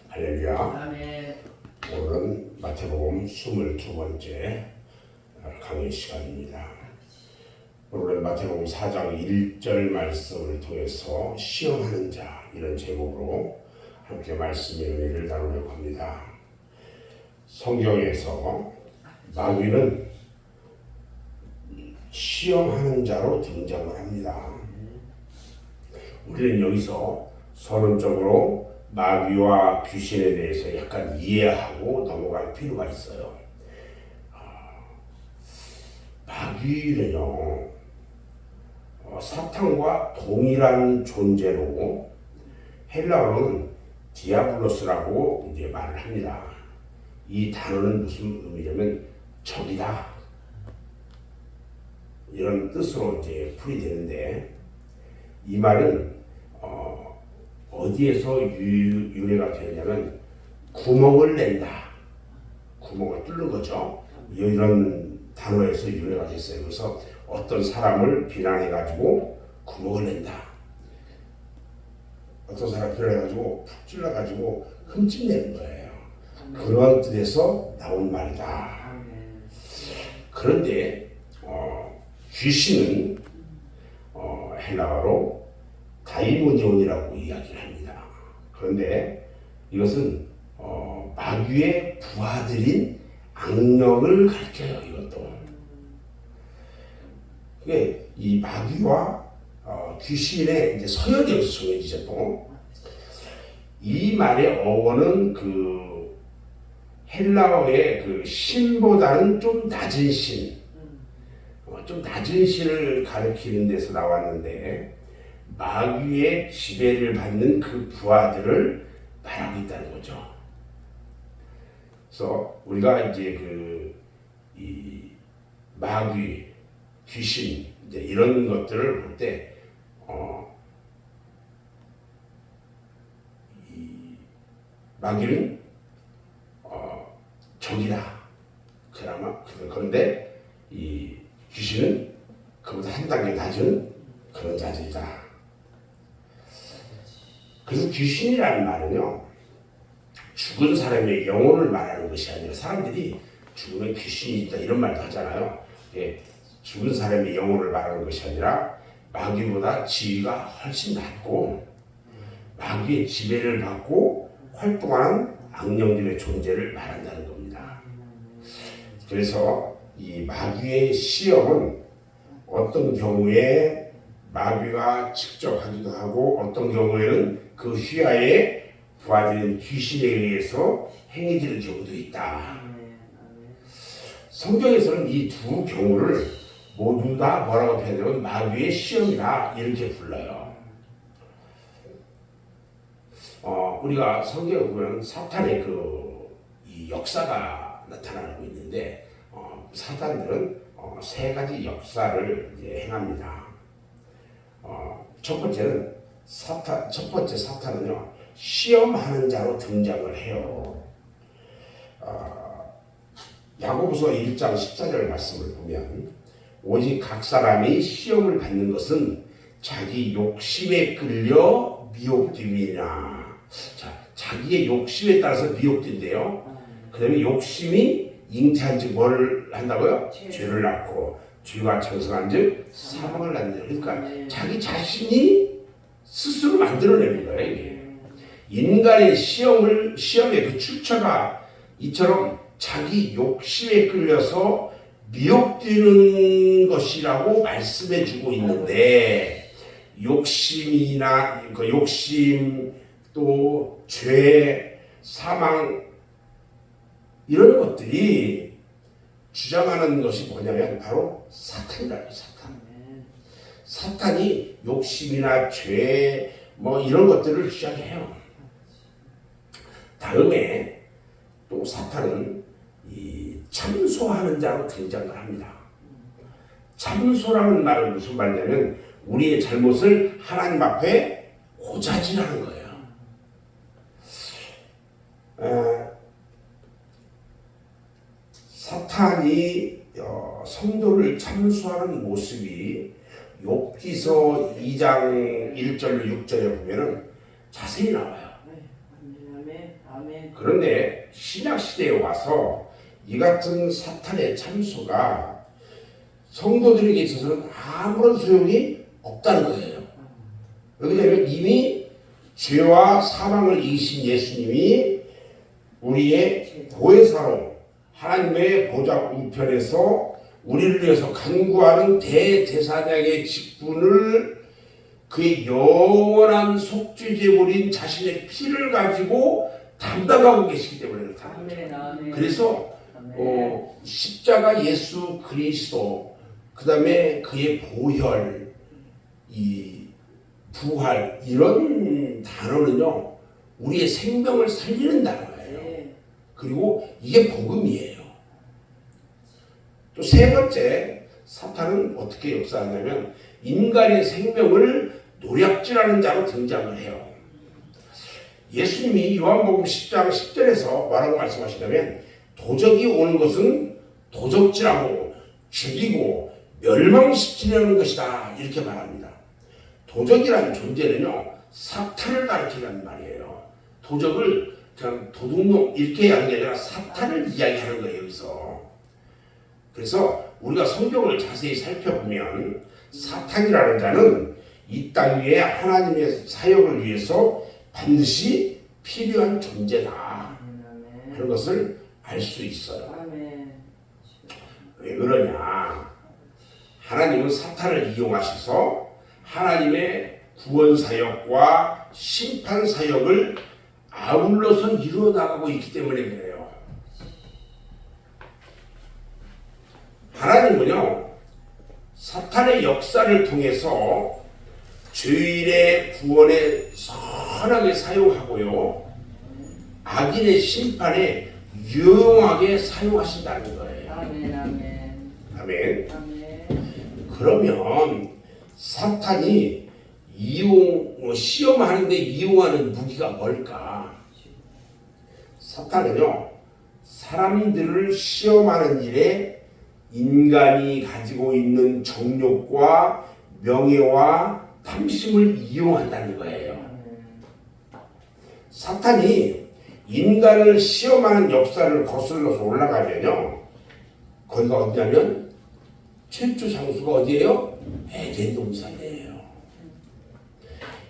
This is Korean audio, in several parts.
할렐루야. 아멘. 오늘은 마태복음 22번째 강의 시간입니다. 오늘은 마태복음 4장 1절 말씀을 통해서 시험하는 자, 이런 제목으로 함께 말씀의 의미를 나누려고 합니다. 성경에서 마귀는 시험하는 자로 등장을 합니다. 우리는 여기서 서론적으로 마귀와 귀신에 대해서 약간 이해하고 넘어갈 필요가 있어요. 마귀는요, 사탄과 동일한 존재로 헬라어로는 디아블로스라고 이제 말을 합니다. 이 단어는 무슨 의미냐면 적이다, 이런 뜻으로 이제 풀이되는데, 이 말은 어디에서 유래가 되냐면 구멍을 낸다, 구멍을 뚫는 거죠. 이런 단어에서 유래가 됐어요. 그래서 어떤 사람을 비난해가지고 구멍을 낸다, 어떤 사람 비난해가지고 푹 찔러가지고 흠집내는 거예요. 그런 뜻에서 나온 말이다. 그런데 귀신은 헬라어로 다이모니온이라고 이야기를 합니다. 그런데 이것은 마귀의 부하들인 악령을 가리켜요. 이것도. 그게 이 마귀와 귀신의 이제 서열이 여기서 정해지죠. 이 말의 어원은 그 헬라어의 그 신보다는 좀 낮은 신, 좀 낮은 신을 가리키는 데서 나왔는데, 마귀의 지배를 받는 그 부하들을 말하고 있다는 거죠. 그래서 우리가 이제 이 마귀, 귀신, 이제 이런 것들을 볼 때, 이 마귀는 적이다. 그런데 이 귀신은 그보다 한 단계 낮은 그런 자들이다. 그래서 귀신이라는 말은요, 죽은 사람의 영혼을 말하는 것이 아니라, 사람들이 죽으면 귀신이 있다 이런 말도 하잖아요. 예, 죽은 사람의 영혼을 말하는 것이 아니라 마귀보다 지위가 훨씬 낮고 마귀의 지배를 받고 활동하는 악령들의 존재를 말한다는 겁니다. 그래서 이 마귀의 시험은 어떤 경우에 마귀가 직접 하기도 하고, 어떤 경우에는 그 휘하에 부하들인 귀신에 의해서 행해지는 경우도 있다. 성경에서는 이 두 경우를 모두 다 뭐라고 표현하면 마귀의 시험이다, 이렇게 불러요. 우리가 성경에 보면 사탄의 이 역사가 나타나고 있는데, 사탄들은 세 가지 역사를 이제 행합니다. 첫 번째 사탄은요, 시험하는 자로 등장을 해요. 야고보서 1장 14절 말씀을 보면, 오직 각 사람이 시험을 받는 것은 자기 욕심에 끌려 미혹됨이나. 자, 자기의 욕심에 따라서 미혹된대요. 그 다음에 욕심이 잉태한 즉 뭐를 한다고요? 죄를 낳고, 죄가 장성한 즉 사망을 낳는다. 그러니까 자기 자신이 스스로 만들어내는 거예요. 이게. 인간의 시험의 그 출처가 이처럼 자기 욕심에 끌려서 미혹되는 것이라고 말씀해 주고 있는데, 욕심이나 그 욕심, 또 죄, 사망, 이런 것들이 주장하는 것이 뭐냐면 바로 사탄이라고. 사탄이 욕심이나 죄, 이런 것들을 주장해요. 다음에 또 사탄은 이 참소하는 자로 등장을 합니다. 참소라는 말은 무슨 말이냐면 우리의 잘못을 하나님 앞에 고자질하는 거예요. 사탄이 성도를 참소하는 모습이 욥기서 2장 1절 6절에 보면은 자세히 나와요. 아멘. 그런데 신약 시대에 와서 이 같은 사탄의 참소가 성도들에게 있어서는 아무런 소용이 없다는 거예요. 왜냐하면 이미 죄와 사망을 이기신 예수님이 우리의 보혜사로 하나님의 보좌 우편에서 우리를 위해서 간구하는 대제사장의 직분을 그의 영원한 속죄제물인 자신의 피를 가지고 담당하고 계시기 때문에 그렇다는 거죠. 그래서 십자가 예수 그리스도 그 다음에 그의 보혈 이 부활 이런 단어는요 우리의 생명을 살리는 단어예요. 그리고 이게 복음이에요. 또 세 번째, 사탄은 어떻게 역사하냐면 인간의 생명을 노략질하는 자로 등장을 해요. 예수님이 요한복음 10장 10절에서 뭐라고 말씀하시냐면 도적이 오는 것은 도적질하고 죽이고 멸망시키려는 것이다 이렇게 말합니다. 도적이라는 존재는요 사탄을 가리키는 말이에요. 도적을 그냥 도둑놈 이렇게 하는 게 아니라 사탄을 이야기하는 거예요. 여기서. 그래서 우리가 성경을 자세히 살펴보면 사탄이라는 자는 이 땅 위에 하나님의 사역을 위해서 반드시 필요한 존재다 하는 것을 알 수 있어요. 왜 그러냐? 하나님은 사탄을 이용하셔서 하나님의 구원 사역과 심판 사역을 아울러서 이루어 나가고 있기 때문에 그래요. 하나님은요 사탄의 역사를 통해서 죄인의 구원에 선하게 사용하고요 악인의 심판에 유용하게 사용하신다는 거예요. 아멘. 그러면 사탄이 시험하는데 이용하는 무기가 뭘까? 사탄은요 사람들을 시험하는 일에 인간이 가지고 있는 정욕과 명예와 탐심을 이용한다는 거예요. 사탄이 인간을 시험하는 역사를 거슬러서 올라가면요 거기가 어디냐면 최초 장소가 어디예요? 에덴 동산이에요.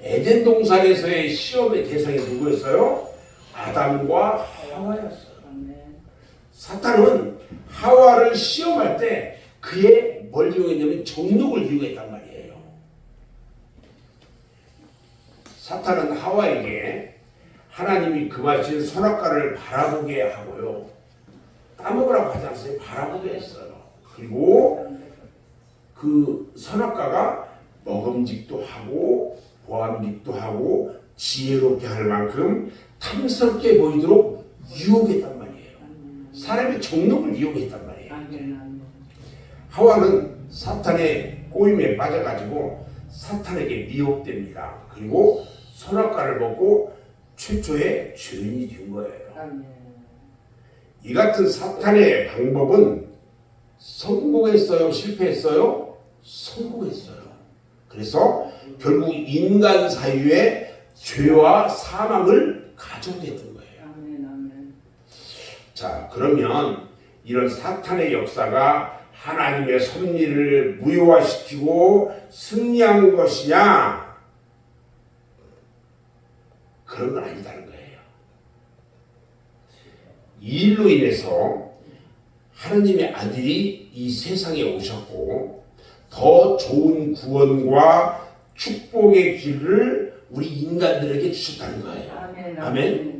에덴 동산에서의 시험의 대상이 누구였어요? 아담과 하와였어요. 사탄은 하와를 시험할 때 그의 뭘 이용했냐면 정욕을 이용했단 말이에요. 사탄은 하와에게 하나님이 금하신 선악과를 바라보게 하고요. 따먹으라고 하지 않았어요. 바라보게 했어요. 그리고 그 선악과가 먹음직도 하고 보암직도 하고 지혜롭게 할 만큼 탐스럽게 보이도록 유혹했단 말이에요. 사람의 정욕을 이용했단 말이에요. 하와는 사탄의 꼬임에 빠져가지고 사탄에게 미혹됩니다. 그리고 선악과를 먹고 최초의 죄인이 된 거예요. 이 같은 사탄의 방법은 성공했어요? 실패했어요? 성공했어요. 그래서 결국 인간 사이에 죄와 사망을 가져오게 된 거예요. 자, 그러면 이런 사탄의 역사가 하나님의 섭리를 무효화시키고 승리한 것이냐? 그런 건 아니다는 거예요. 이 일로 인해서 하나님의 아들이 이 세상에 오셨고 더 좋은 구원과 축복의 길을 우리 인간들에게 주셨다는 거예요. 아멘.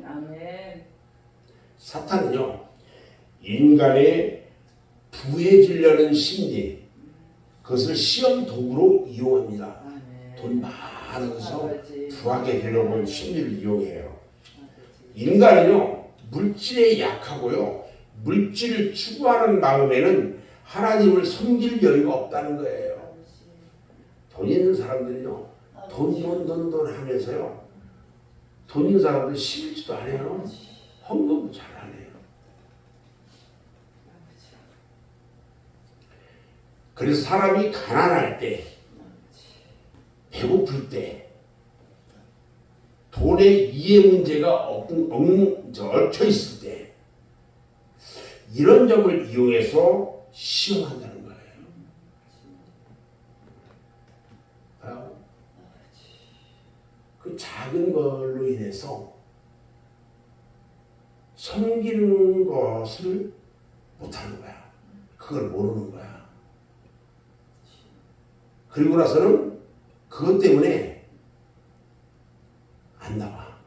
사탄은요 인간의 부해지려는 심리 그것을 시험 도구로 이용합니다. 돈 많아서 부하게 되려고 심리를 이용해요. 인간은요 물질에 약하고요 물질을 추구하는 마음에는 하나님을 섬길 여유가 없다는 거예요. 돈 있는 사람들이요 돈 하면서요 돈 있는 사람들 싫지도 않아요. 헌금도 잘 안 해요. 그래서 사람이 가난할 때 배고플 때 돈의 이해 문제가 얽혀 있을 때 이런 점을 이용해서 시험한다는 거예요. 그 작은 걸로 인해서 섬기는 것을 못하는 거야. 그걸 모르는 거야. 그리고 나서는 그것 때문에 안 나와.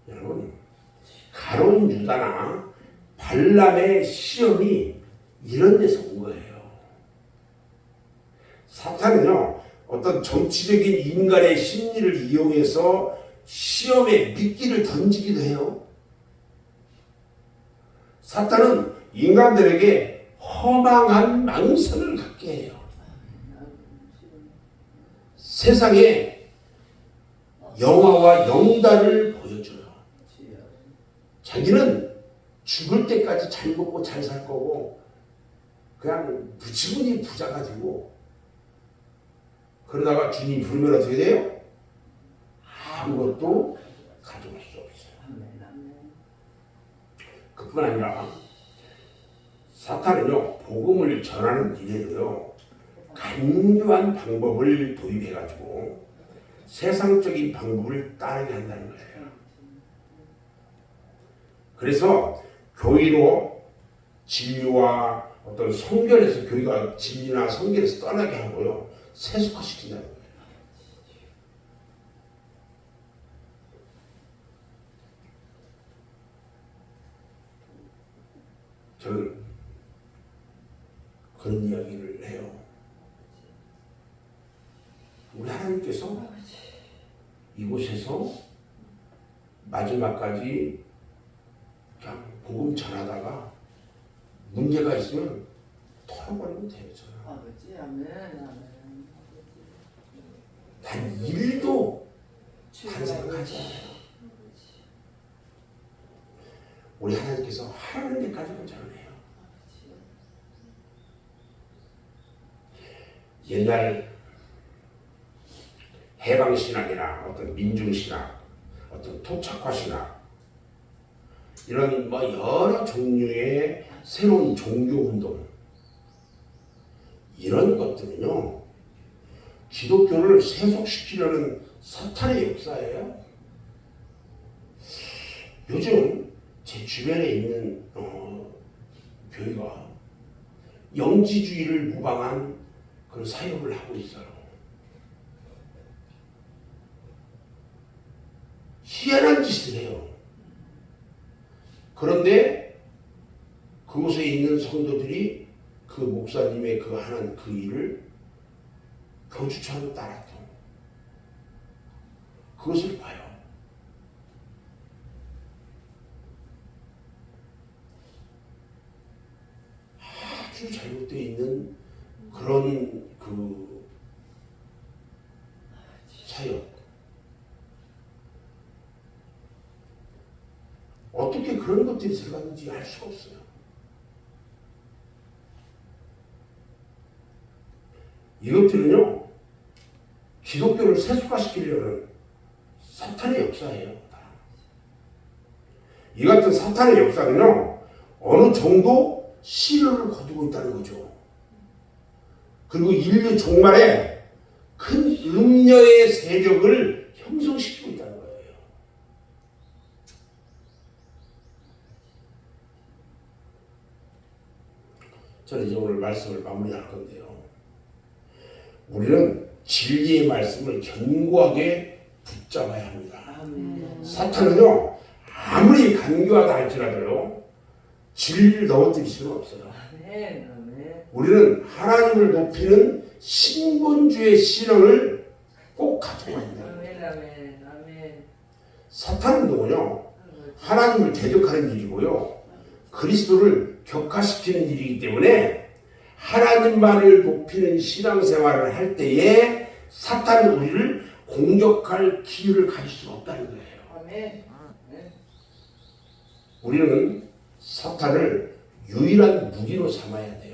여러분, 가룟 유다나 발람의 시험이 이런 데서 온 거예요. 사탄은요, 어떤 정치적인 인간의 심리를 이용해서 시험에 미끼를 던지기도 해요. 사탄은 인간들에게 허망한 망상을 갖게 해요. 세상에 영화와 영단을 보여줘요. 자기는 죽을 때까지 잘 먹고 잘 살 거고 그냥 무지무지 부자 가지고 그러다가 주님 부르면 어떻게 돼요? 아무것도 가져올 수 없어요. 그뿐 아니라 사탄은요, 복음을 전하는 일에도요, 간교한 방법을 도입해가지고 세상적인 방법을 따르게 한다는 거예요. 그래서 교회로 진리와 어떤 성결에서 교회가 진리나 성결에서 떠나게 하고요, 세속화시킨다는 거예요. 저는 그런 이야기를 해요. 우리 하나님께서 이곳에서 마지막까지 그냥 복음 전하다가 문제가 있으면 털어버리면 돼요. 아버지, 아멘, 아멘. 단 1도 반성하지 않아요. 우리 하나님께서 하라는 데까지는 전해요. 옛날 해방신학이나 어떤 민중신학, 어떤 토착화신학 이런 여러 종류의 새로운 종교운동 이런 것들은요, 기독교를 세속시키려는 사탄의 역사예요. 요즘 제 주변에 있는 교회가 영지주의를 모방한 그런 사역을 하고 있어요. 희한한 짓을 해요. 그런데 그곳에 있는 성도들이 그 목사님의 그 하는 그 일을 교주처럼 따랐죠. 그것을 봐요. 아주 잘못되어 있는 그런 그 사역. 어떻게 그런 것들이 들어갔는지 알 수가 없어요. 이것들은요, 기독교를 세속화시키려는 사탄의 역사예요. 이 같은 사탄의 역사는요, 어느 정도 시효를 거두고 있다는 거죠. 그리고 인류 종말에 큰 음녀의 세력을 형성시키고 있다는 거예요. 저는 이제 오늘 말씀을 마무리할 건데요. 우리는 진리의 말씀을 견고하게 붙잡아야 합니다. 사탄은요, 아무리 간교하다 할지라도요, 진리를 넘어뜨릴 수는 없어요. 우리는 하나님을 높이는 신본주의 신앙을 꼭 가지고 있다. 사탄 운동은요, 하나님을 대적하는 일이고요, 그리스도를 격화시키는 일이기 때문에 하나님만을 높이는 신앙생활을 할 때에 사탄은 우리를 공격할 기회를 가질 수가 없다는 거예요. 우리는 사탄을 유일한 무기로 삼아야 돼요.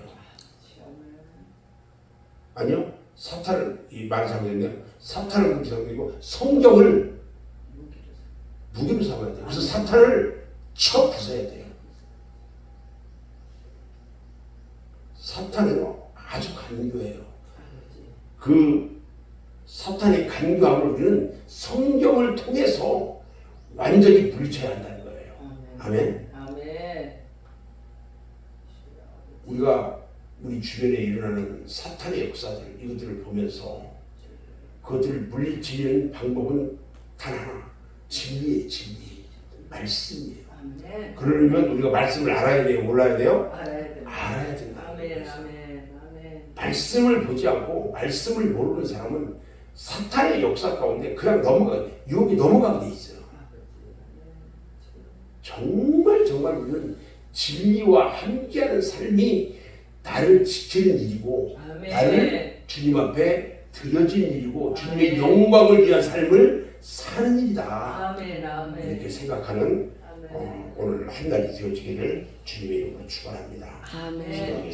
아니요, 사탄을 이 말이 잘못됐네요. 사탄을 무기로 삼고 성경을 무기로 삼아야 돼요. 그래서 사탄을 쳐 부숴야 돼요. 사탄은 아주 간교해요. 그 사탄의 간교함을 우리는 성경을 통해서 완전히 물리쳐야 한다는 거예요. 아멘. 아멘. 우리가 우리 주변에 일어나는 사탄의 역사들 이것들을 보면서 그것들을 물리치는 방법은 단 하나, 진리예요. 진리, 말씀이에요. 아멘. 그러려면 우리가 말씀을 알아야 돼요, 몰라야 돼요? 알아야 돼. 알아야 된다. 아멘. 아멘. 아멘. 말씀을 보지 않고 말씀을 모르는 사람은 사탄의 역사 가운데 그냥 유혹이 넘어가게 돼 있어요. 정말 우리는 진리와 함께하는 삶이 나를 지키는 일이고 아멘. 나를 주님 앞에 드려진 일이고 주님의 영광을 위한 삶을 사는 일이다. 아멘. 아멘. 이렇게 생각하는 아멘. 오늘 한 날이 되어지기를 주님의 이름으로 축원합니다. 아멘. 기도하겠습니다.